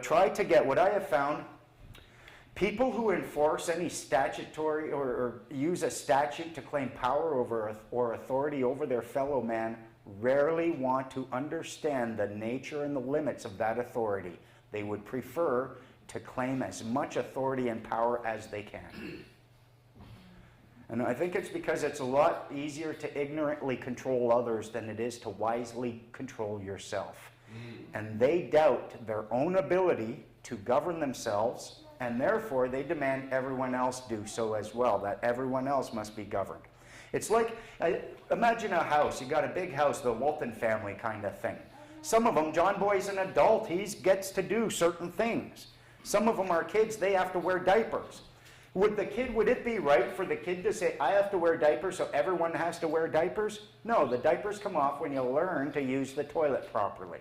try to get, what I have found, people who enforce any statutory or use a statute to claim power over or authority over their fellow man rarely want to understand the nature and the limits of that authority. They would prefer to claim as much authority and power as they can. And I think it's because it's a lot easier to ignorantly control others than it is to wisely control yourself. And they doubt their own ability to govern themselves, and therefore they demand everyone else do so as well, that everyone else must be governed. It's like, imagine a house. You got a big house, the Walton family kind of thing. Some of them, John Boy's an adult, he gets to do certain things. Some of them are kids, they have to wear diapers. Would it be right for the kid to say, I have to wear diapers, so everyone has to wear diapers? No, the diapers come off when you learn to use the toilet properly.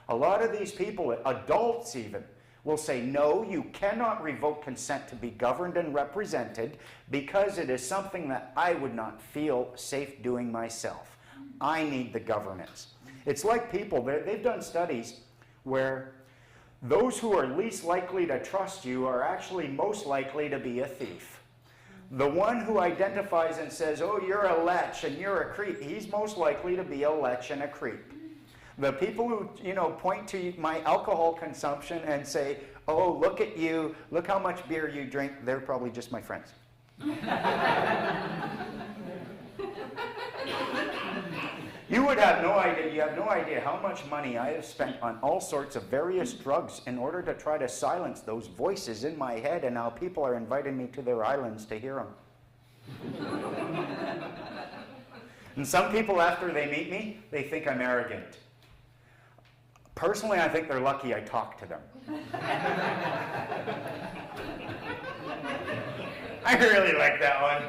A lot of these people, adults even, will say, no, you cannot revoke consent to be governed and represented because it is something that I would not feel safe doing myself. I need the governance. It's like people, they've done studies where those who are least likely to trust you are actually most likely to be a thief. The one who identifies and says, oh, you're a lech and you're a creep, he's most likely to be a lech and a creep. The people who, point to my alcohol consumption and say, oh, look at you, look how much beer you drink, they're probably just my friends. You would have no idea, you have no idea how much money I have spent on all sorts of various drugs in order to try to silence those voices in my head, and now people are inviting me to their islands to hear them. And some people, after they meet me, they think I'm arrogant. Personally, I think they're lucky I talk to them. I really like that one.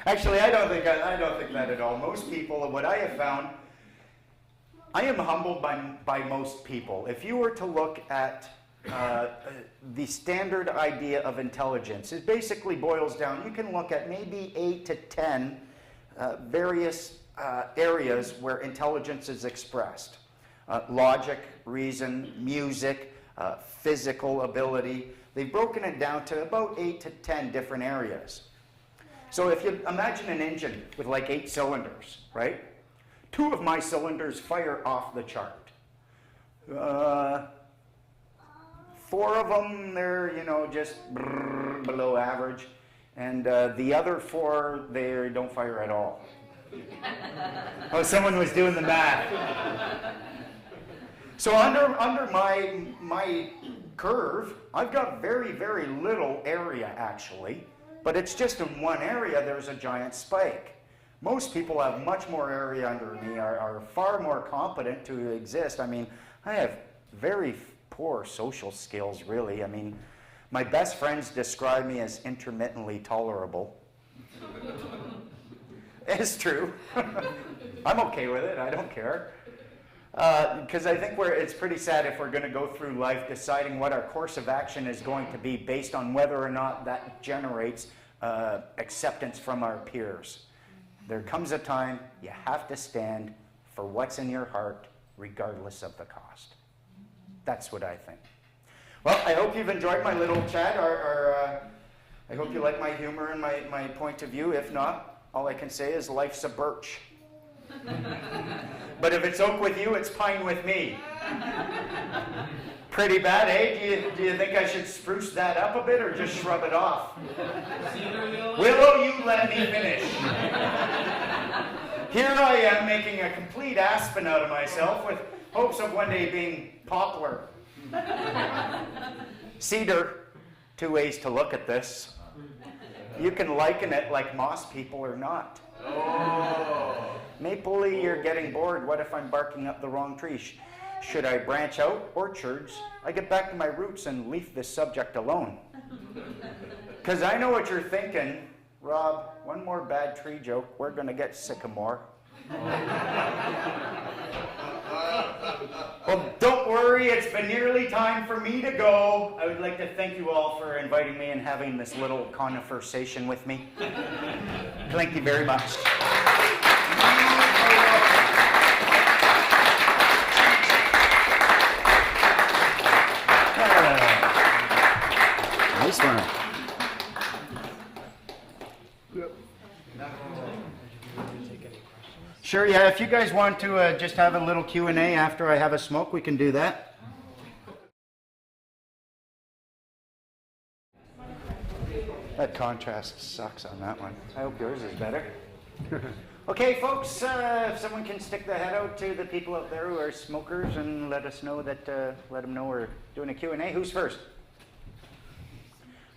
Actually, I don't think that at all. Most people, what I have found, I am humbled by most people. If you were to look at the standard idea of intelligence, it basically boils down, you can look at maybe 8 to 10 various areas where intelligence is expressed. Logic, reason, music, physical ability. They've broken it down to about 8 to 10 different areas. So if you imagine an engine with like 8 cylinders, right? 2 of my cylinders fire off the chart. 4 of them, they're, just below average. And the other 4, they don't fire at all. Oh, someone was doing the math. So under my curve, I've got very, very little area actually. But it's just in one area there's a giant spike. Most people have much more area under me, are far more competent to exist. I mean, I have very poor social skills, really. I mean, my best friends describe me as intermittently tolerable. It's true. I'm okay with it. I don't care. Because I think it's pretty sad if we're going to go through life deciding what our course of action is going to be based on whether or not that generates acceptance from our peers. There comes a time you have to stand for what's in your heart, regardless of the cost. That's what I think. Well, I hope you've enjoyed my little chat, or I hope you like my humor and my point of view. If not, all I can say is life's a birch. But if it's oak with you, it's pine with me. Pretty bad, eh? Do you think I should spruce that up a bit or just shrub it off? Willow, you let me finish. Here I am making a complete aspen out of myself with hopes of one day being poplar. Cedar, 2 ways to look at this. You can liken it like moss people or not. Oh. Maple, you're getting bored. What if I'm barking up the wrong tree? Should I branch out orchards? I get back to my roots and leave this subject alone. Because I know what you're thinking. Rob, one more bad tree joke, we're going to get sycamore. Well, don't worry, it's been nearly time for me to go. I would like to thank you all for inviting me and having this little conversation with me. Thank you very much. Nice one. Sure, yeah, if you guys want to just have a little Q&A after I have a smoke, we can do that. That contrast sucks on that one. I hope yours is better. Okay, folks, if someone can stick the head out to the people out there who are smokers and let us know that, let them know we're doing a Q&A. Who's first?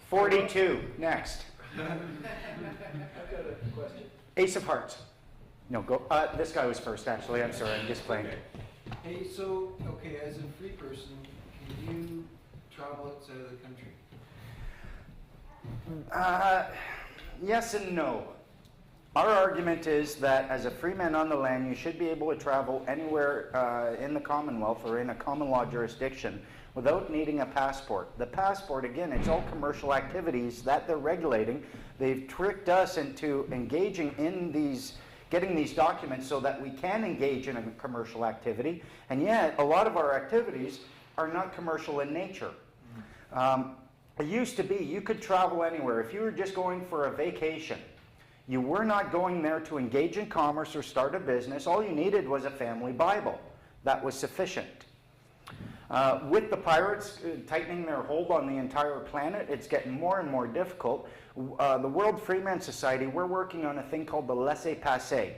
42, next. I've got a question. Ace of Hearts. No, go. This guy was first, actually. I'm sorry, I'm just playing. Hey, so, okay, as a free person, can you travel outside of the country? Yes and no. Our argument is that as a free man on the land, you should be able to travel anywhere in the Commonwealth or in a common law jurisdiction without needing a passport. The passport, again, it's all commercial activities that they're regulating. They've tricked us into engaging in these, getting these documents so that we can engage in a commercial activity, and yet a lot of our activities are not commercial in nature. It used to be you could travel anywhere. If you were just going for a vacation, you were not going there to engage in commerce or start a business. All you needed was a family Bible. That was sufficient. With the pirates tightening their hold on the entire planet, it's getting more and more difficult. The World Freeman Society, we're working on a thing called the laissez-passer.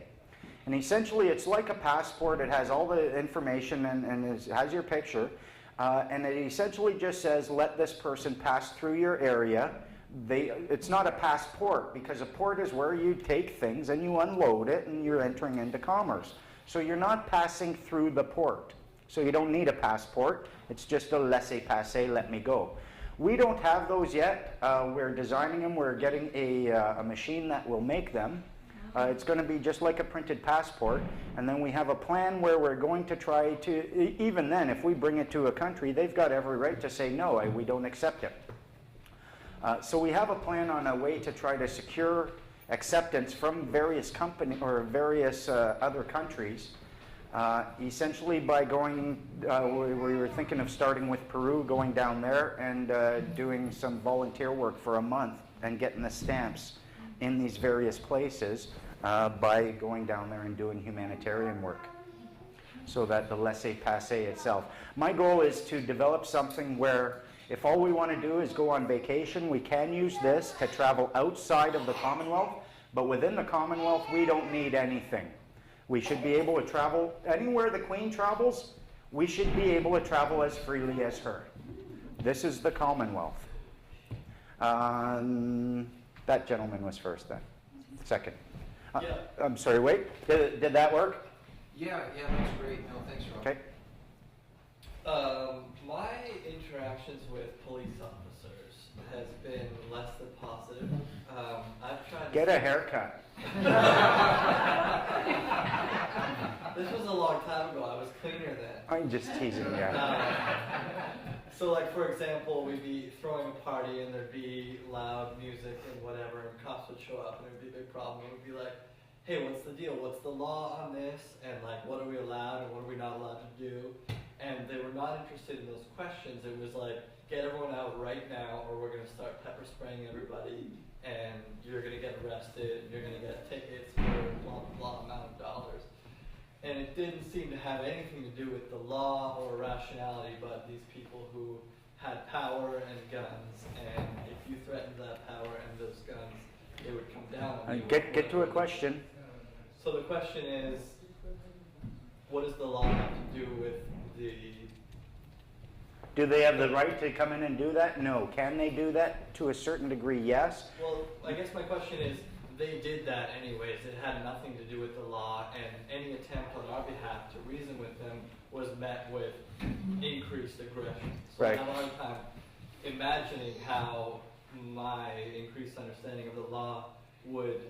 And essentially, it's like a passport. It has all the information and it has your picture. And it essentially just says, let this person pass through your area. It's not a passport, because a port is where you take things and you unload it and you're entering into commerce. So you're not passing through the port. So you don't need a passport. It's just a laissez-passer, let me go. We don't have those yet. We're designing them. We're getting a machine that will make them. It's going to be just like a printed passport. And then we have a plan where we're going to try to, even then, if we bring it to a country, they've got every right to say, no, we don't accept it. So we have a plan on a way to try to secure acceptance from various companies or various other countries. Essentially by going, we were thinking of starting with Peru, going down there and doing some volunteer work for a month and getting the stamps in these various places by going down there and doing humanitarian work. So that the laissez-passer itself. My goal is to develop something where if all we want to do is go on vacation, we can use this to travel outside of the Commonwealth, but within the Commonwealth, we don't need anything. We should be able to travel anywhere the Queen travels. We should be able to travel as freely as her. This is the Commonwealth. That gentleman was first then. Second. Yeah. I'm sorry, wait. Did that work? Yeah, that's great. No, thanks, Rob. Okay. My interactions with police officers has been less than positive. I've tried to Get a haircut. This was a long time ago. I was cleaner then. I'm just teasing you. So like, for example, we'd be throwing a party and there'd be loud music and whatever, and cops would show up and it would be a big problem. It would be like, hey, what's the deal? What's the law on this? And like, what are we allowed and what are we not allowed to do? And they were not interested in those questions. It was like, get everyone out right now or we're going to start pepper spraying everybody and you're going to get arrested, you're going to get tickets for blah, blah, blah amount of dollars. And it didn't seem to have anything to do with the law or rationality, but these people who had power and guns, and if you threatened that power and those guns, they would come down on you. Get to a question. So the question is, what does the law have to do with the... Do they have the right to come in and do that? No. Can they do that? To a certain degree, yes. Well, I guess my question is, they did that anyways. It had nothing to do with the law, and any attempt on our behalf to reason with them was met with increased aggression. So Right. I have a hard time imagining how my increased understanding of the law would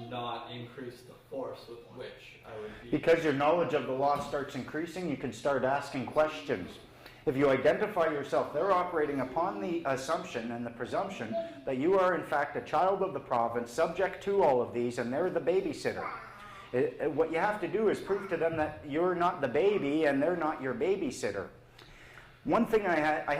not increase the force with which I would be... Because your knowledge of the law starts increasing, you can start asking questions. If you identify yourself, they're operating upon the assumption and the presumption that you are in fact a child of the province, subject to all of these, and they're the babysitter. What you have to do is prove to them that you're not the baby and they're not your babysitter. One thing I had